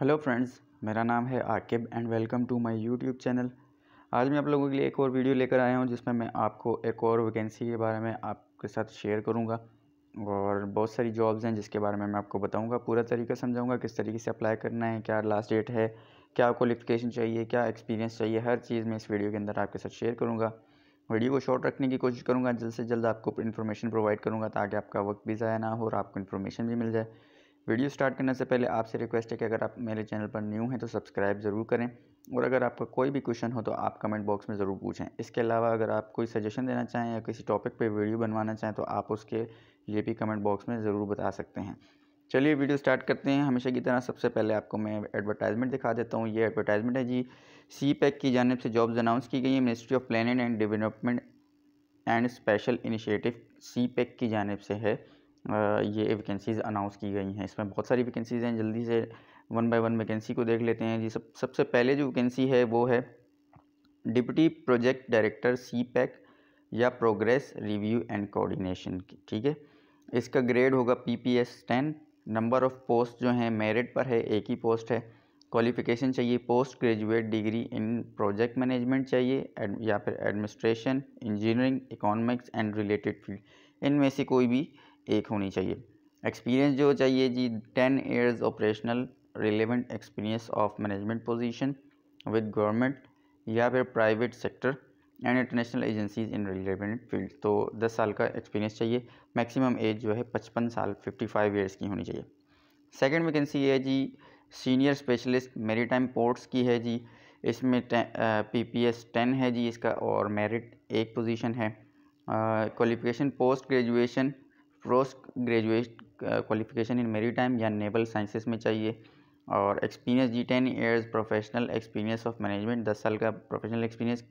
Hello friends, मेरा नाम है Aqib and welcome to my YouTube channel. आज मैं आप लोगों के लिए एक और वीडियो लेकर आया हूं जिसमें मैं आपको एक और वैकेंसी के बारे में आपके साथ शेयर करूंगा और बहुत सारी जॉब्स हैं जिसके बारे में मैं आपको बताऊंगा, पूरा तरीका समझाऊंगा किस तरीके से अप्लाई करना है, क्या लास्ट डेट है, क्या क्वालिफ़िकेशन चाहिए, क्या एक्सपीरियंस चाहिए, हर चीज़ मैं इस वीडियो के अंदर आपके साथ शेयर करूँगा। वीडियो को शॉर्ट रखने की कोशिश करूँगा, जल्द से जल्द आपको इन्फॉर्मेशन प्रोवाइड करूँगा ताकि आपका वक्त भी ज़ाया ना हो और आपको इन्फॉर्मेशन भी मिल जाए। वीडियो स्टार्ट करने से पहले आपसे रिक्वेस्ट है कि अगर आप मेरे चैनल पर न्यू हैं तो सब्सक्राइब ज़रूर करें और अगर आपका कोई भी क्वेश्चन हो तो आप कमेंट बॉक्स में ज़रूर पूछें। इसके अलावा अगर आप कोई सजेशन देना चाहें या किसी टॉपिक पे वीडियो बनवाना चाहें तो आप उसके लिए भी कमेंट बॉक्स में ज़रूर बता सकते हैं। चलिए वीडियो स्टार्ट करते हैं। हमेशा की तरह सबसे पहले आपको मैं एडवर्टाइजमेंट दिखा देता हूँ। ये एडवर्टाइजमेंट है जी, CPEC की जानिब से जॉब्स अनाउंस की गई है। Ministry of planning and development and special initiative CPEC की जानिब से है। ये वैकेंसीज़ अनाउंस की गई हैं। इसमें बहुत सारी वैकेंसीज़ हैं, जल्दी से वन बाय वन वैकेंसी को देख लेते हैं जी। सबसे पहले जो वैकेंसी है वो है डिप्टी प्रोजेक्ट डायरेक्टर CPEC या प्रोग्रेस रिव्यू एंड कोऑर्डिनेशन की। ठीक है, इसका ग्रेड होगा PPS 10। नंबर ऑफ़ पोस्ट जो हैं मेरिट पर है, एक ही पोस्ट है। क्वालिफ़िकेशन चाहिए पोस्ट ग्रेजुएट डिग्री इन प्रोजेक्ट मैनेजमेंट चाहिए या फिर administration, engineering, economics and related field, इनमें से कोई भी एक होनी चाहिए। एक्सपीरियंस जो चाहिए जी, 10 years operational relevant experience of management position with government या फिर private sector and international agencies in relevant field. तो 10 साल का एक्सपीरियंस चाहिए। मैक्सिमम एज जो है 55 साल 55 ईयर्स की होनी चाहिए। सेकंड वैकेंसी है जी, सीनियर स्पेशलिस्ट मेरीटाइम पोर्ट्स की है जी। इसमें PPS 10 है जी इसका और मेरिट एक पोजीशन है। Qualification post graduate qualification in maritime या नेवल साइंसेस में चाहिए और एक्सपीरियंस जी 10 years professional experience of management, 10 साल का प्रोफेशनल एक्सपीरियंस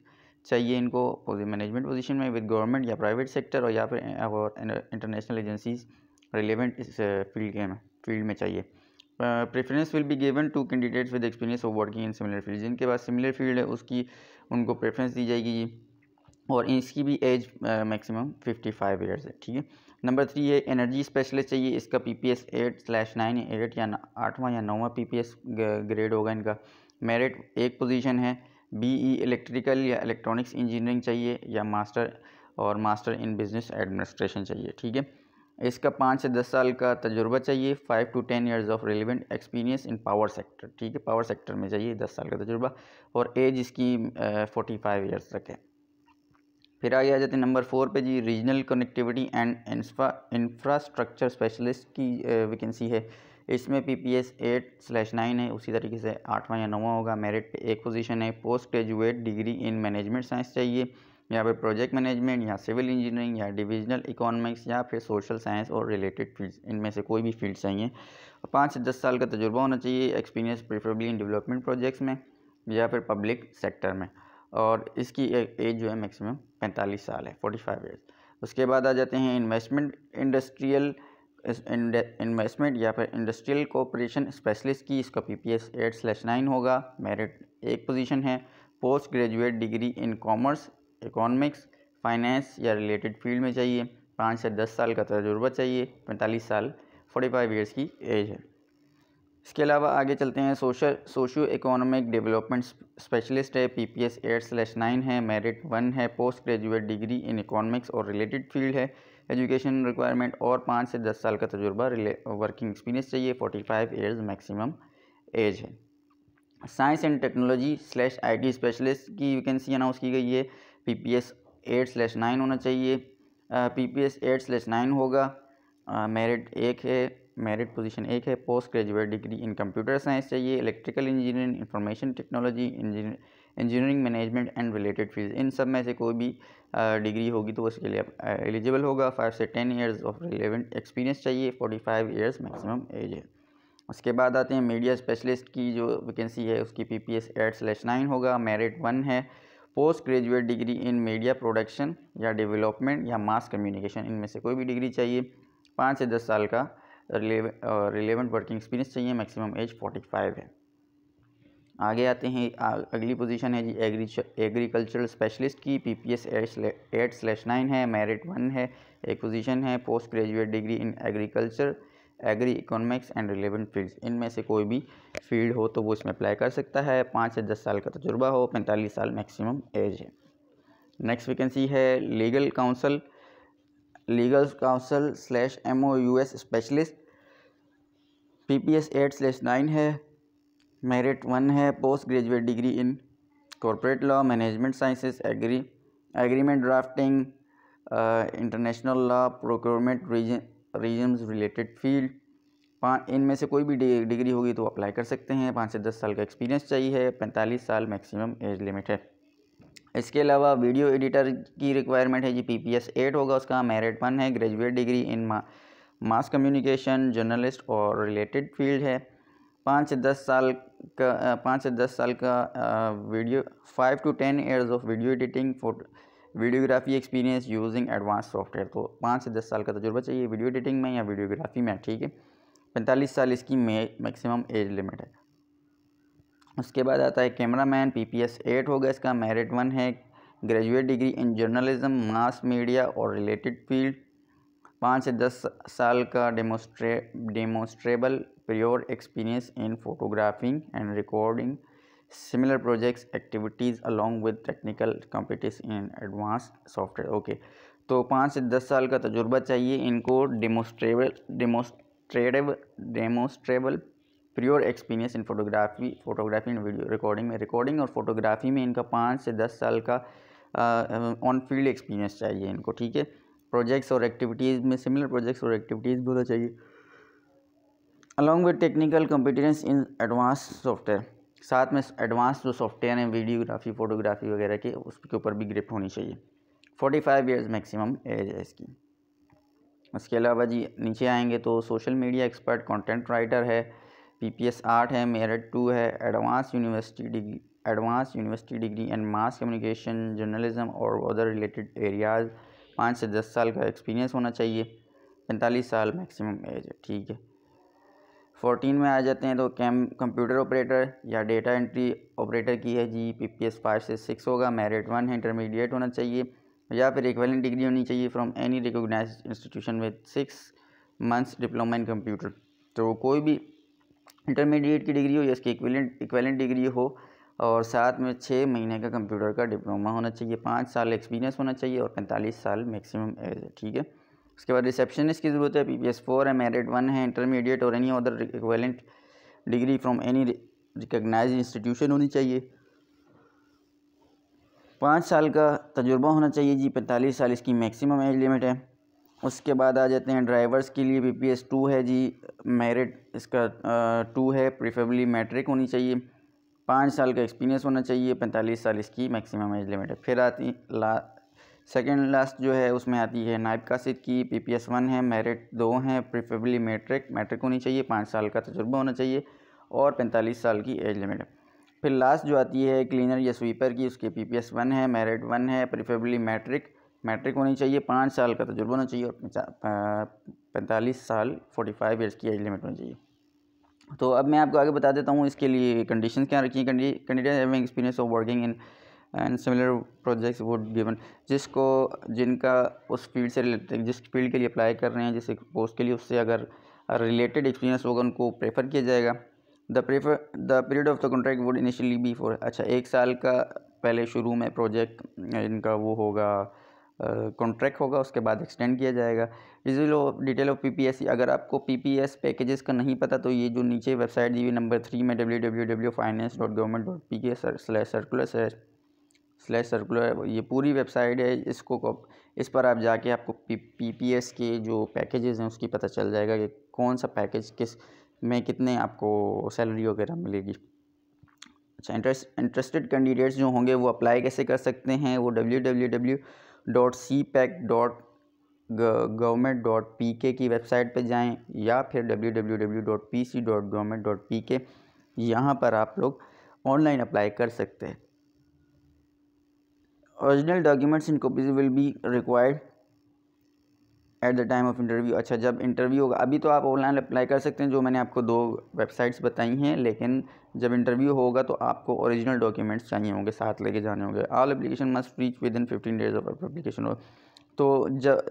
चाहिए इनको मैनेजमेंट पोजीशन में विद गवर्नमेंट या प्राइवेट सेक्टर और या फिर इंटरनेशनल एजेंसीज रिलेवेंट इस फील्ड में चाहिए। Preference will be given to candidates with experience of working in similar field. जिनके पास सिमिलर फील्ड है उसकी उनको प्रेफरेंस दी जाएगी जी और इसकी भी एज मैक्सिमम 55 ईयर्स है। ठीक है। नंबर 3 है एनर्जी स्पेशलिस्ट चाहिए। इसका PPS 8/9 8 या 8वां या 9वां PPS ग्रेड होगा इनका। मेरिट एक पोजीशन है। BE इलेक्ट्रिकल या इलेक्ट्रॉनिक्स इंजीनियरिंग चाहिए या मास्टर इन बिजनेस एडमिनिस्ट्रेशन चाहिए। ठीक है। इसका 5 से 10 साल का तजुर्बा चाहिए। 5 to 10 years of relevant experience in power sector. ठीक है, पावर सेक्टर में चाहिए 10 साल का तजुर्बा और एज इसकी 45 ईयर्स तक है। फिर आगे आ जाते हैं नंबर 4 पे जी, regional connectivity and infrastructure specialist की वैकेंसी है। इसमें PPS 8/9 है, उसी तरीके से 8वां या 9वां होगा। मेरिट पे एक पोजीशन है। Post graduate degree in management science चाहिए या फिर प्रोजेक्ट मैनेजमेंट या सिविल इंजीनियरिंग या डिविजनल इकोनॉमिक्स या फिर सोशल साइंस और रिलेटेड फील्ड्स, इनमें से कोई भी फील्ड चाहिए। 5 से 10 साल का तजुर्बा होना चाहिए। Experience preferably in development projects में या फिर पब्लिक सेक्टर में और इसकी एज जो है मैक्सिमम 45 साल है, 45 ईयर्स। उसके बाद आ जाते हैं इन्वेस्टमेंट या फिर इंडस्ट्रियल कोऑपरेशन स्पेशलिस्ट की। इसका PPS 8/9 होगा। मेरिट एक पोजीशन है। Post graduate degree in commerce, economics, finance या रिलेटेड फील्ड में चाहिए। 5 से 10 साल का तजुर्बा चाहिए। 45 साल 45 ईयर्स की एज है। इसके अलावा आगे चलते हैं। सोशियो इकोनॉमिक डेवलपमेंट स्पेशलिस्ट है। PPS 8/9 है। मेरिट 1 है। Post graduate degree in economics और रिलेटेड फील्ड है। एजुकेशन रिक्वायरमेंट और 5 से 10 साल का तजुर्बा, वर्किंग एक्सपीरियंस चाहिए। 45 ईयर्स मैक्सिमम एज है। Science and technology /IT specialist की वैकेंसी अनाउंस की गई है। PPS 8/9 होना चाहिए। PPS 8/9 होगा। मेरिट एक है, मेरिट पोजीशन एक है। Post graduate degree in computer science चाहिए, electrical engineering, information technology, engineering management and related field, इन सब में से कोई भी डिग्री होगी तो उसके लिए एलिजिबल होगा। 5 से 10 ईयर्स ऑफ रिलेवेंट एक्सपीरियंस चाहिए। 45 ईयर्स मैक्सिमम एज है। उसके बाद आते हैं मीडिया स्पेशलिस्ट की जो वैकेंसी है उसकी PPS 8/9 होगा। मेरिट 1 है। पोस्ट ग्रेजुएट डिग्री इन मीडिया प्रोडक्शन या डेवलपमेंट या मास कम्युनिकेशन, इनमें से कोई भी डिग्री चाहिए। 5 से 10 साल का रिलेवेंट वर्किंग एक्सपीरियंस चाहिए। मैक्सिमम एज 45 है। आगे आते हैं, अगली पोजीशन है जी एग्रीकल्चरल स्पेशलिस्ट की। PPS 8/9 है। मेरिट 1 है, एक पोजीशन है। Post graduate degree in agriculture agri, economics and relevant fields, इनमें से कोई भी फील्ड हो तो वो इसमें अप्लाई कर सकता है। 5 से 10 साल का तजुर्बा हो, 45 साल मैक्सिमम एज है। नेक्स्ट वैकेंसी है legal counsel / MOUS specialist, PPS 8/9 है, मेरिट 1 है, post graduate degree in corporate law, management sciences, agreement drafting, international law, procurement, regions related field. इनमें से कोई भी डिग्री होगी तो अप्लाई कर सकते हैं। 5 से 10 साल का एक्सपीरियंस चाहिए, 45 साल मैक्सिमम एज लिमिट है। इसके अलावा वीडियो एडिटर की रिक्वायरमेंट है जी, PPS 8 होगा उसका, मेरिट 1 है, ग्रेजुएट डिग्री इन मास कम्युनिकेशन, जर्नलिस्ट और रिलेटेड फील्ड है। 5 से 10 साल का video 5 to 10 years of video editing, videography experience using advance software. तो 5 से 10 साल का तजुर्बा चाहिए वीडियो एडिटिंग में या वीडियोग्राफी में, ठीक है। 45 साल इसकी मैक्सिमम एज लिमिट है। उसके बाद आता है कैमरामैन, PPS 8 होगा इसका, मेरिट 1 है, graduate degree in journalism, mass media और रिलेटेड फील्ड। 5 से 10 साल का demonstrable pure experience in photographing and recording similar projects activities along with technical competition in advanced software. Okay, तो 5 से 10 साल का तजुर्बा चाहिए इनको, demonstrable pure experience in photography and video recording और फोटोग्राफी में इनका 5 से 10 साल का ऑन फील्ड एक्सपीरियंस चाहिए इनको, ठीक है। प्रोजेक्ट्स और एक्टिविटीज़ में सिमिलर प्रोजेक्ट्स और एक्टिविटीज़ भी होना चाहिए, along with technical competence in advance software. साथ में एडवांस जो सॉफ्टवेयर हैं वीडियोग्राफी, फोटोग्राफी वगैरह के, उसके ऊपर भी ग्रिप होनी चाहिए। 45 ईयर्स मैक्सिमम एज है इसकी। उसके अलावा जी नीचे आएंगे तो social media expert, content writer है, PPS 8 है, मेरिट 2 है, advance university degree and mass communication, journalism और अदर रिलेटेड एरियाज़। 5 से 10 साल का एक्सपीरियंस होना चाहिए, 45 साल मैक्सिमम एज है, ठीक है। 14 में आ जाते हैं तो कंप्यूटर ऑपरेटर या डेटा एंट्री ऑपरेटर की है जी, PPS 5 से 6 होगा, मेरिट 1 है, इंटरमीडिएट होना चाहिए या फिर इक्विवेलेंट डिग्री होनी चाहिए from any recognised institution with 6 months diploma in computer. तो कोई भी इंटरमीडिएट की डिग्री हो या इसकी इक्विवेलेंट डिग्री हो और साथ में 6 महीने का कंप्यूटर का डिप्लोमा होना चाहिए, 5 साल एक्सपीरियंस होना चाहिए और 45 साल मैक्सिमम एज है, ठीक है। उसके बाद रिसेप्शनिस्ट की ज़रूरत है, PPS 4 है, मेरिट 1 है, इंटरमीडिएट और any other equivalent degree from any recognised institution होनी चाहिए, 5 साल का तजुर्बा होना चाहिए जी, 45 साल इसकी मैक्सिमम एज लिमिट है। उसके बाद आ जाते हैं ड्राइवर्स के लिए, PPS 2 है जी, मेरिट इसका 2 है, प्रीफरेबली मैट्रिक होनी चाहिए, 5 साल का एक्सपीरियंस होना चाहिए, 45 साल इसकी मैक्सिमम एज लिमिट है। फिर आती सेकेंड लास्ट जो है उसमें आती है नायब कासिद की, PPS 1 है, मेरिट 2 है, प्रीफरेबली मैट्रिक होनी चाहिए, 5 साल का तजुर्बा होना चाहिए और 45 साल की एज लिमिट है। फिर लास्ट जो आती है क्लीनर या स्वीपर की, उसके PPS 1 है, मेरिट 1 है, प्रीफरेबली मैट्रिक होनी चाहिए, 5 साल का तजुर्बा होना चाहिए और 45 साल 45 ईयर्स की एज लिमिट होनी चाहिए। तो अब मैं आपको आगे बता देता हूँ इसके लिए कंडीशंस क्या रखी हैं। Candidate having experience of working in and similar projects would given, जिनका उस फील्ड से रिलेटेड, जिस फील्ड के लिए अप्लाई कर रहे हैं, जिस पोस्ट के लिए, उससे अगर रिलेटेड एक्सपीरियंस होगा उनको प्रेफर किया जाएगा। The period of the contract would initially be for, अच्छा 1 साल का पहले शुरू में प्रोजेक्ट इनका वो होगा, कॉन्ट्रैक्ट होगा, उसके बाद एक्सटेंड किया जाएगा। डिटेल ऑफ PPS, अगर आपको PPS पैकेजेस का नहीं पता तो ये जो नीचे वेबसाइट दी हुई नंबर 3 में www.finance.government.pk/circular, ये पूरी वेबसाइट है, इस पर आप जाके आपको PPS के जो पैकेजेस हैं उसकी पता चल जाएगा कि कौन सा पैकेज किस में कितने आपको सैलरी वगैरह मिलेगी। अच्छा, इंटरेस्टेड कैंडिडेट्स जो होंगे वो अप्लाई कैसे कर सकते हैं, वो www.cpac.government.pk की वेबसाइट पर जाएं या फिर www.pc.government.pk, यहाँ पर आप लोग ऑनलाइन अप्लाई कर सकते हैं। Original documents in copies will be required at the time of interview. अच्छा, जब इंटरव्यू होगा, अभी तो आप ऑनलाइन अप्लाई कर सकते हैं जो मैंने आपको 2 वेबसाइट्स बताई हैं, लेकिन जब इंटरव्यू होगा तो आपको ओरिजिनल डॉक्यूमेंट्स चाहिए होंगे, साथ लेके जाने होंगे। All application must reach with in 15 days of application. तो जब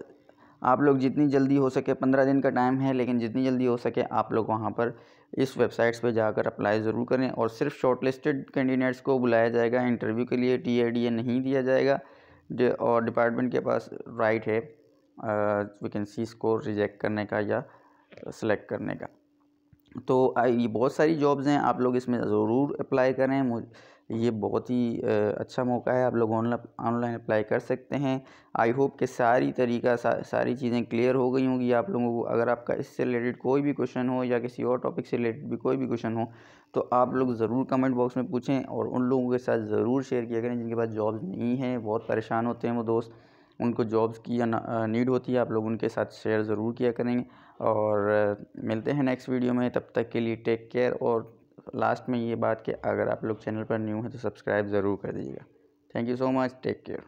आप लोग जितनी जल्दी हो सके, 15 दिन का टाइम है, लेकिन जितनी जल्दी हो सके आप लोग वहाँ पर इस वेबसाइट्स पे जाकर अप्लाई ज़रूर करें। और सिर्फ शॉर्टलिस्टेड कैंडिडेट्स को बुलाया जाएगा इंटरव्यू के लिए, TADA नहीं दिया जाएगा। और डिपार्टमेंट के पास राइट है वैकेंसीज़ को रिजेक्ट करने का या सेलेक्ट करने का। तो ये बहुत सारी जॉब्स हैं, आप लोग इसमें ज़रूर अप्लाई करें। ये बहुत ही अच्छा मौका है, आप लोग ऑनलाइन अप्लाई कर सकते हैं। आई होप कि सारी चीज़ें क्लियर हो गई होंगी आप लोगों को। अगर आपका इससे रिलेटेड कोई भी क्वेश्चन हो या किसी और टॉपिक से रिलेटेड भी कोई भी क्वेश्चन हो तो आप लोग ज़रूर कमेंट बॉक्स में पूछें, और उन लोगों के साथ ज़रूर शेयर किया करें जिनके पास जॉब्स नहीं हैं, बहुत परेशान होते हैं वो दोस्त, उनको जॉब्स की नीड होती है। आप लोग उनके साथ शेयर ज़रूर किया करेंगे। और मिलते हैं नेक्स्ट वीडियो में, तब तक के लिए टेक केयर। और लास्ट में ये बात कि अगर आप लोग चैनल पर न्यू हैं तो सब्सक्राइब ज़रूर कर दीजिएगा। Thank you so much, take care.